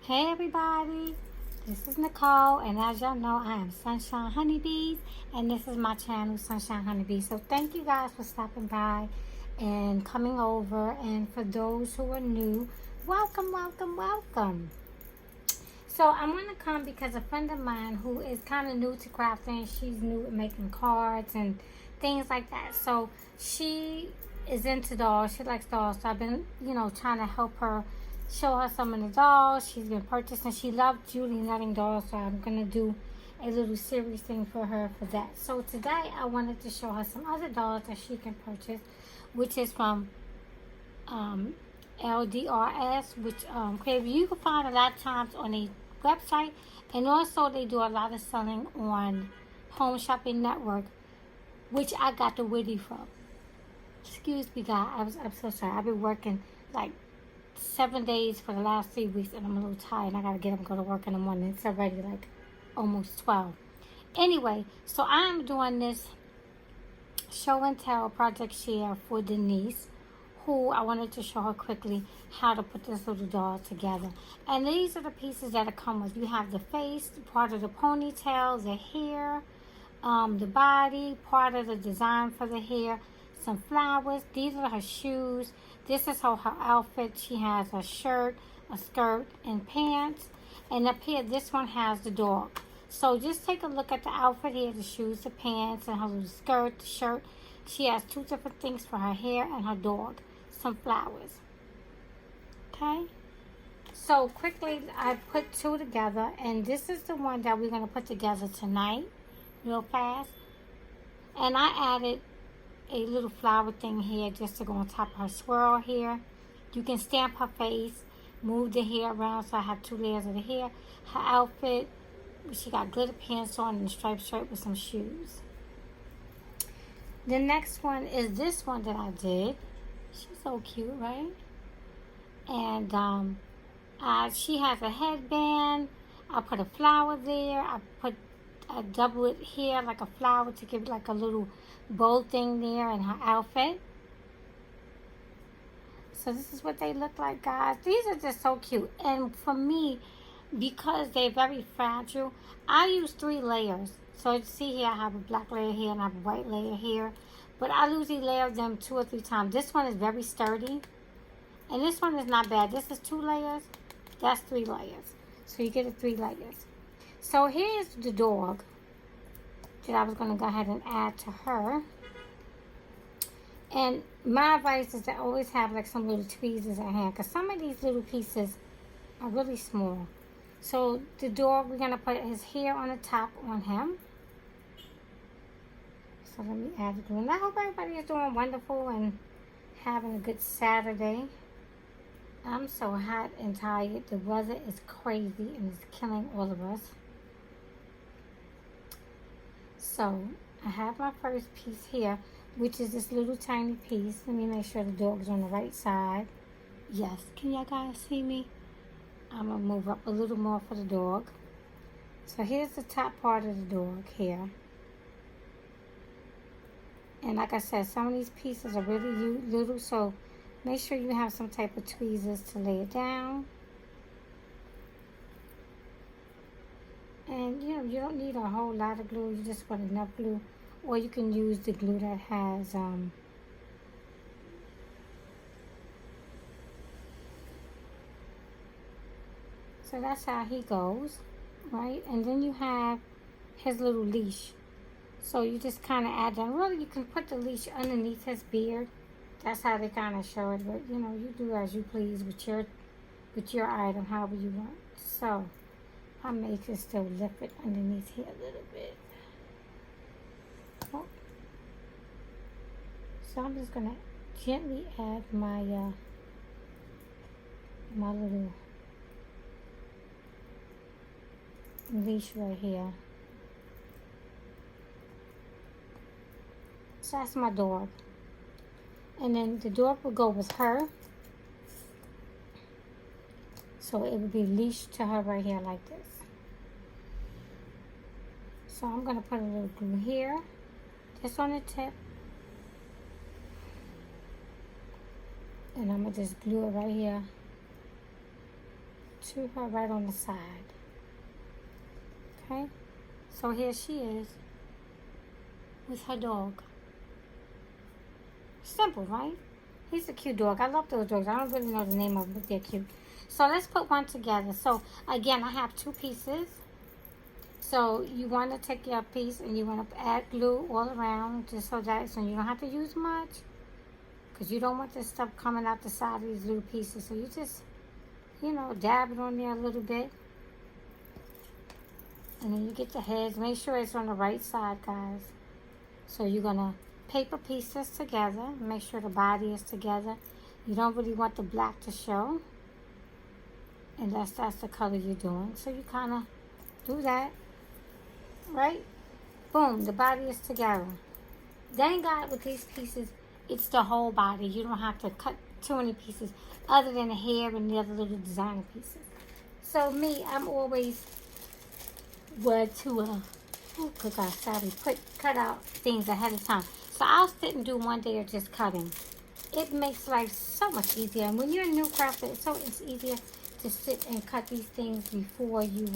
Hey everybody, this is Nicole, and as y'all know, I am Sunshine Honeybees, and this is my channel, Sunshine Honeybees. So thank you guys for stopping by and coming over, and for those who are new, welcome, welcome, welcome. So I'm going to come because a friend of mine who is kind of new to crafting, she's new at making cards and things like that. So she is into dolls. She likes dolls. So I've been, trying to help her, show her some of the dolls she's been purchasing. She loves Julie Nutting dolls, so I'm going to do a little series thing for her for that. So today I wanted to show her some other dolls that she can purchase, which is from LDRS, which you can find a lot of times on a website, and also they do a lot of selling on Home Shopping Network, which I got the WINNIE from. Excuse me, guys. I'm so sorry. I've been working like 7 days for the last 3 weeks, and I'm a little tired. I gotta get up and go to work in the morning. It's already like almost 12. Anyway, so I'm doing this show and tell project share for Denise, who I wanted to show her quickly how to put this little doll together. And these are the pieces that it come with. You have the face, part of the ponytail, the hair, the body, part of the design for the hair, some flowers. These are her shoes. This is her outfit. She has a shirt, a skirt, and pants. And up here, this one has the dog. So just take a look at the outfit here, the shoes, the pants, and her little skirt, the shirt. She has two different things for her hair and her dog. Some flowers. Okay? So quickly, I put two together, and this is the one that we're going to put together tonight, real fast. And I added a little flower thing here just to go on top of her swirl here. You can stamp her face, move the hair around, so I have two layers of the hair. Her outfit, she got glitter pants on and a striped shirt with some shoes. The next one is this one that I did. She's so cute, right? And she has a headband. I put a flower there. I double it here like a flower to give it like a little bow thing there in her outfit. So this is what they look like, guys. These are just so cute. And for me, because they're very fragile, I use 3 layers. So you see here, I have a black layer here and I have a white layer here. But I usually layer them 2 or 3 times. This one is very sturdy. And this one is not bad. This is 2 layers. That's 3 layers. So you get it 3 layers. So here's the dog that I was going to go ahead and add to her. And my advice is to always have like some little tweezers at hand, because some of these little pieces are really small. So the dog, we're going to put his hair on the top on him. So let me add the glue. And I hope everybody is doing wonderful and having a good Saturday. I'm so hot and tired. The weather is crazy and it's killing all of us. So I have my first piece here, which is this little tiny piece. Let me make sure the dog is on the right side. Yes, can y'all guys see me? I'm going to move up a little more for the dog. So here's the top part of the dog here. And like I said, some of these pieces are really little, so make sure you have some type of tweezers to lay it down. And, you don't need a whole lot of glue. You just want enough glue. Or you can use the glue that has, so that's how he goes, right? And then you have his little leash. So you just kind of add that. Really, you can put the leash underneath his beard. That's how they kind of show it. But, you do as you please with your item, however you want. So I may just still lift it underneath here a little bit. Oh. So I'm just going to gently add my my little leash right here. So that's my dog. And then the dog will go with her. So it would be leashed to her right here like this. So I'm going to put a little glue here, just on the tip. And I'm going to just glue it right here to her right on the side. Okay? So here she is with her dog. Simple, right? He's a cute dog. I love those dogs. I don't really know the name of them, but they're cute. So let's put one together. So again, I have 2 pieces. So you want to take your piece and you want to add glue all around just so that you don't have to use much. Because you don't want this stuff coming out the side of these little pieces. So you just, dab it on there a little bit. And then you get the heads. Make sure it's on the right side, guys. So you're going to paper piece this together. Make sure the body is together. You don't really want the black to show, unless that's the color you're doing. So you kind of do that. Right? Boom. The body is together. Thank God with these pieces, it's the whole body. You don't have to cut too many pieces other than the hair and the other little designer pieces. So me, I'm always would to cut out things ahead of time. So I'll sit and do one day of just cutting. It makes life so much easier. And when you're a new crafter, it's easier to sit and cut these things before you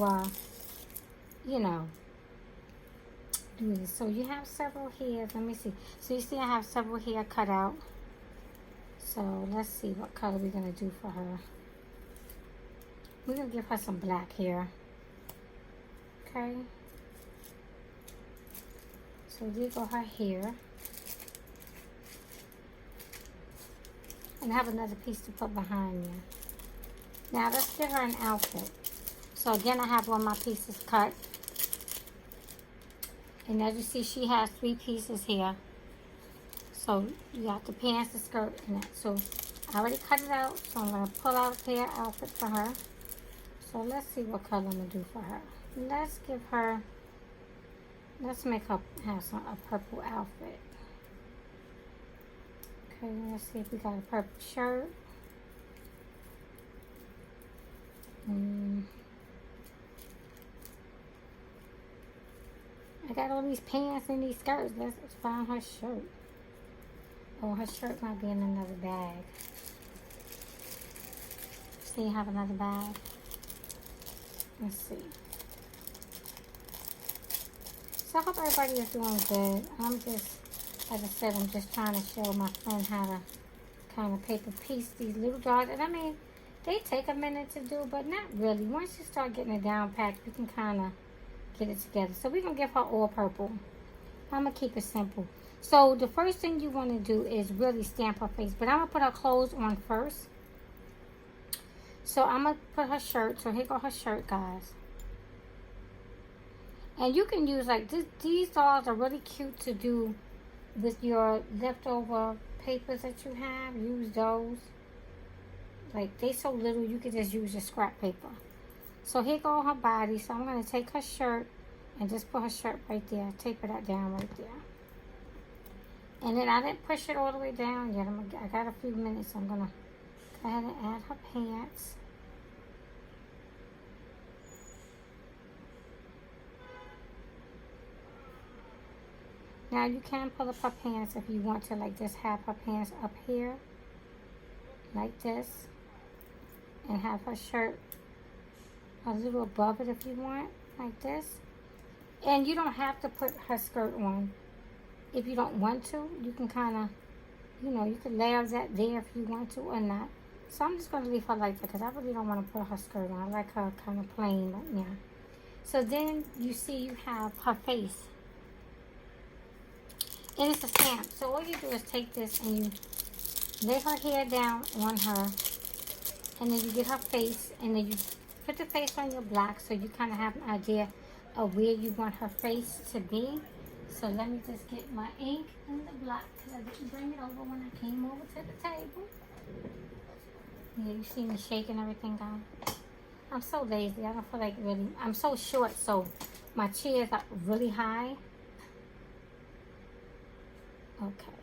do this. So you have several here. Let me see. So you see I have several here cut out. So let's see what color we're going to do for her. We're going to give her some black here. Okay. So there go her hair. And I have another piece to put behind you. Now let's give her an outfit. So again, I have all my pieces cut. And as you see, she has 3 pieces here. So you got the pants, the skirt, and that. So I already cut it out. So I'm going to pull out their outfit for her. So let's see what color I'm going to do for her. Let's make her have a purple outfit. Okay, let's see if we got a purple shirt. I got all these pants and these skirts. Let's find her shirt. Oh, her shirt might be in another bag. See, I have another bag. Let's see. So I hope everybody is doing good. As I said, I'm just trying to show my friend how to kind of paper piece these little dogs. And I mean, they take a minute to do, but not really. Once you start getting it down packed, you can kind of get it together. So we're going to give her all purple. I'm going to keep it simple. So the first thing you want to do is really stamp her face. But I'm going to put her clothes on first. So I'm going to put her shirt. So here go her shirt, guys. And you can use like this. These dolls are really cute to do with your leftover papers that you have. Use those. Like they so little, you can just use your scrap paper. So here go her body. So I'm going to take her shirt and just put her shirt right there. Taper that down right there. And then I didn't push it all the way down yet. I got a few minutes. So I'm going to go ahead and add her pants. Now you can pull up her pants if you want to, like just have her pants up here. Like this. And have her shirt a little above it if you want, like this. And you don't have to put her skirt on. If you don't want to, you can kind of, you can layer that there if you want to or not. So I'm just going to leave her like that because I really don't want to put her skirt on. I like her kind of plain right now. So then you see you have her face. And it's a stamp. So all you do is take this and you lay her hair down on her. And then you get her face. And then you put the face on your black so you kind of have an idea of where you want her face to be. So let me just get my ink and the black because I didn't bring it over when I came over to the table. Yeah, you see me shaking everything down. I'm so lazy. I don't feel like really. I'm so short, so my chairs are really high. Okay.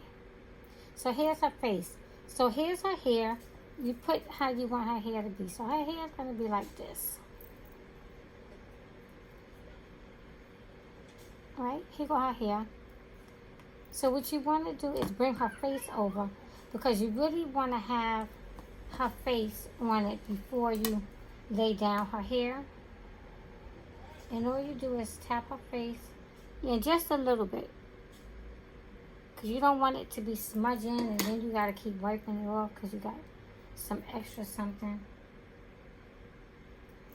So here's her face. So here's her hair. You put how you want her hair to be. So her hair is going to be like this. Alright, here go her hair. So what you want to do is bring her face over because you really want to have her face on it before you lay down her hair. And all you do is tap her face, yeah, just a little bit. Because you don't want it to be smudging and then you got to keep wiping it off because you got some extra something.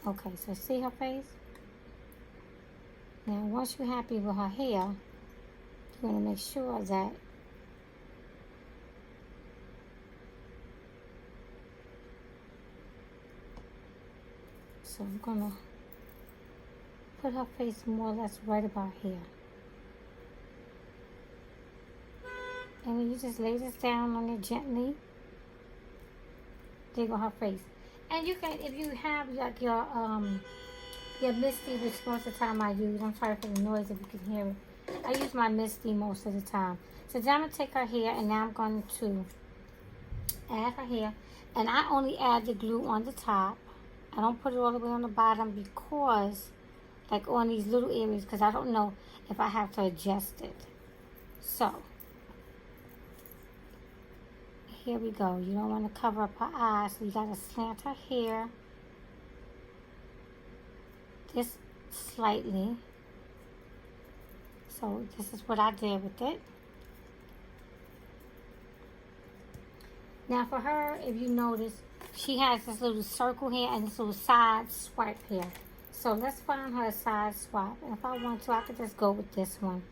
Okay, so see her face? Now, once you're happy with her hair, you want to make sure that so I'm going to put her face more or less right about here. And then you just lay this down on it gently. There go her face. And you can, if you have like your Misty, which most of the time I use. I'm sorry for the noise if you can hear it. I use my Misty most of the time. So then I'm going to take her hair and now I'm going to add her hair. And I only add the glue on the top. I don't put it all the way on the bottom because, like on these little areas, because I don't know if I have to adjust it. So, here we go. You don't want to cover up her eyes, so you got to slant her hair just slightly. So this is what I did with it. Now for her, if you notice, she has this little circle here and this little side swipe here. So let's find her side swipe. And if I want to, I could just go with this one.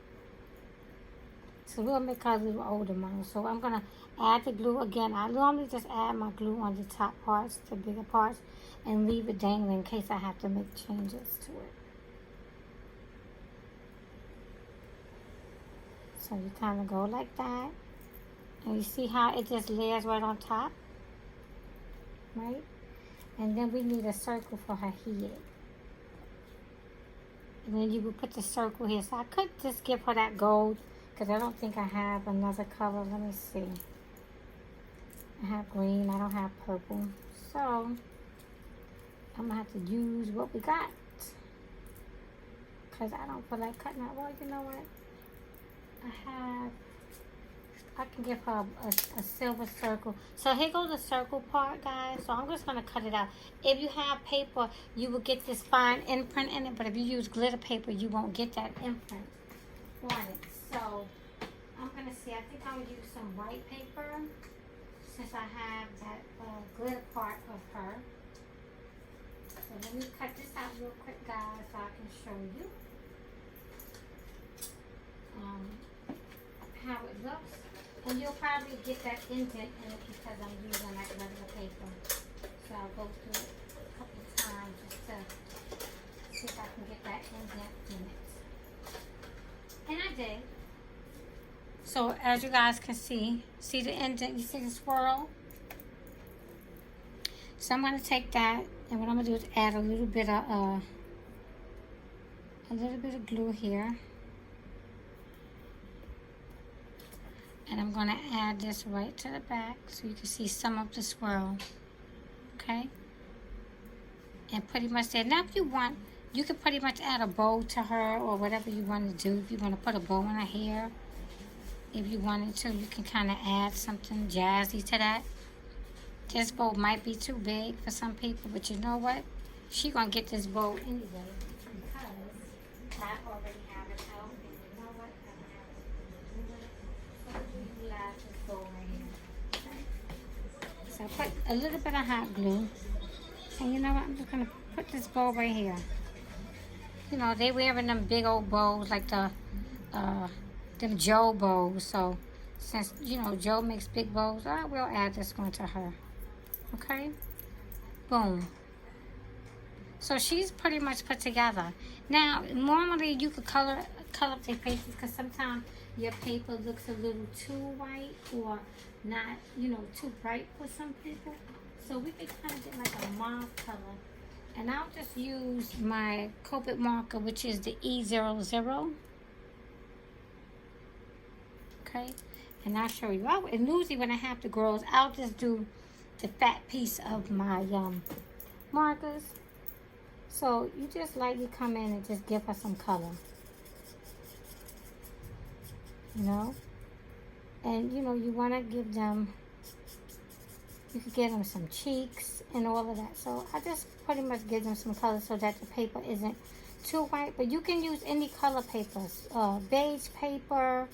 So we'll make her a little older model. So I'm going to add the glue again. I normally just add my glue on the top parts, the bigger parts, and leave it dangling in case I have to make changes to it. So you kind of go like that. And you see how it just layers right on top? Right? And then we need a circle for her head. And then you would put the circle here. So I could just give her that gold because I don't think I have another color. Let me see. I have green. I don't have purple. So I'm going to have to use what we got. Because I don't feel like cutting out. Well, you know what? I can give her a silver circle. So here goes the circle part, guys. So I'm just going to cut it out. If you have paper, you will get this fine imprint in it. But if you use glitter paper, you won't get that imprint on it. So I'm going to see. I think I'm going to use some white paper since I have that glitter part of her. So let me cut this out real quick, guys, so I can show you how it looks. And you'll probably get that indent in it because I'm using like regular paper. So I'll go through it a couple of times just to see if I can get that indent in it. And I did. So as you guys can see the indent, you see the swirl? So I'm going to take that, and what I'm going to do is add a little bit of glue here. And I'm going to add this right to the back so you can see some of the swirl. Okay? And pretty much there. Now if you want, you can pretty much add a bow to her or whatever you want to do. If you want to put a bow in her hair, if you wanted to, you can kind of add something jazzy to that. This bow might be too big for some people, but you know what? She's going to get this bow anyway because I already have it out. And you know what? So I put a little bit of hot glue. And you know what? I'm just going to put this bow right here. You know, they wearing them big old bows like them Joe bows. So since, you know, Joe makes big bows, I will add this one to her. Okay? Boom. So she's pretty much put together. Now, normally you could color up their faces because sometimes your paper looks a little too white or not, you know, too bright for some people. So we could kind of get like a mauve color. And I'll just use my Copic marker, which is the E00. Okay? And I'll show you. And usually when I have the girls, I'll just do the fat piece of my markers. So you just lightly come in and just give her some color. You know? And, you know, you want to give them, you could give them some cheeks and all of that. So I just pretty much give them some color so that the paper isn't too white. But you can use any color papers, beige paper,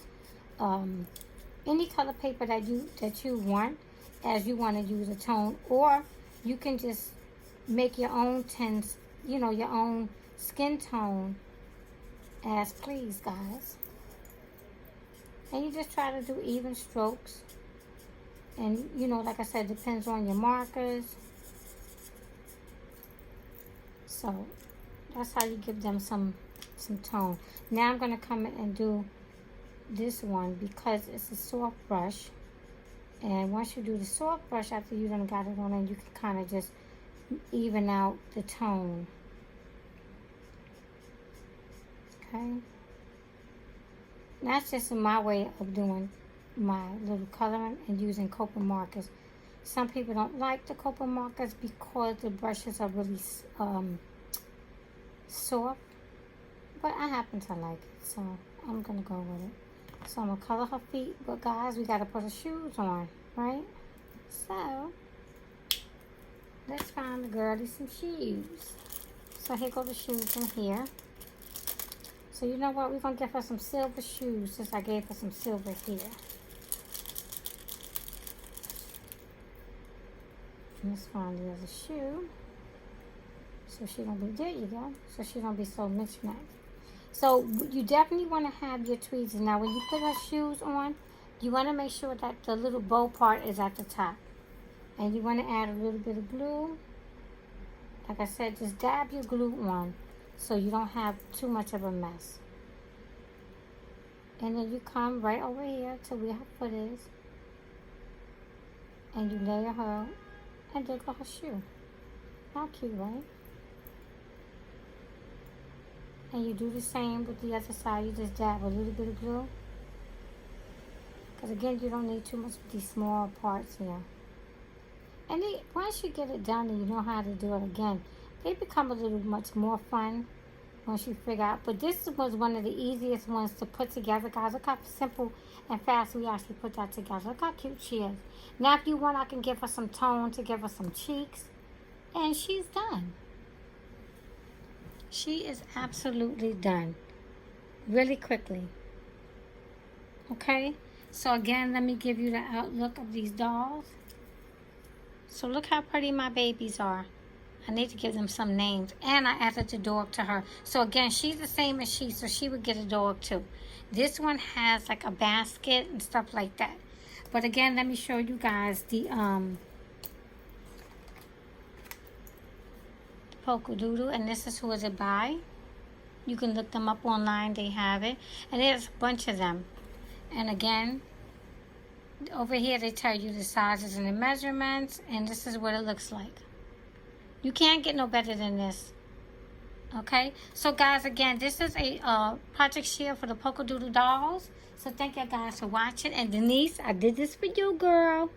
any color paper that you want, as you want to use a tone, or you can just make your own tints, you know, your own skin tone as please, guys. And you just try to do even strokes. And, you know, like I said, depends on your markers. So, that's how you give them some tone. Now I'm going to come in and do this one because it's a soft brush. And once you do the soft brush, after you done got it on, and you can kind of just even out the tone. Okay? That's just my way of doing my little coloring and using Copic markers. Some people don't like the Copic markers because the brushes are really soft, but I happen to like it, so I'm gonna go with it. So I'm gonna color her feet, but guys, we gotta put her shoes on, right? So let's find the girlie some shoes. So here go the shoes in here. So you know what, we're gonna give her some silver shoes since I gave her some silver here. Let's find the other shoe. So she don't be, there you go. So she don't be so mismatched. So you definitely want to have your tweezers. Now when you put her shoes on, you want to make sure that the little bow part is at the top. And you want to add a little bit of glue. Like I said, just dab your glue on so you don't have too much of a mess. And then you come right over here to where her foot is. And you layer her and there go her shoe. How cute, right? And you do the same with the other side. You just dab a little bit of glue. Because again, you don't need too much of these small parts here. And once you get it done and you know how to do it again, they become a little much more fun once you figure out. But this was one of the easiest ones to put together, guys. Look how simple and fast we actually put that together. Look how cute she is. Now, if you want, I can give her some tone to give her some cheeks. And she's done. She is absolutely done. Really quickly. Okay? So again, let me give you the outlook of these dolls. So look how pretty my babies are. I need to give them some names. And I added the dog to her. So again, she's the same as she, so she would get a dog too. This one has like a basket and stuff like that. But again, let me show you guys the Polka Doodle, and this is who is it by. You can look them up online, they have it. And there's a bunch of them. And again, over here they tell you the sizes and the measurements, and this is what it looks like. You can't get no better than this. Okay? So guys, again, this is a project share for the Polka Doodle dolls. So thank you guys for watching. And Denise, I did this for you, girl.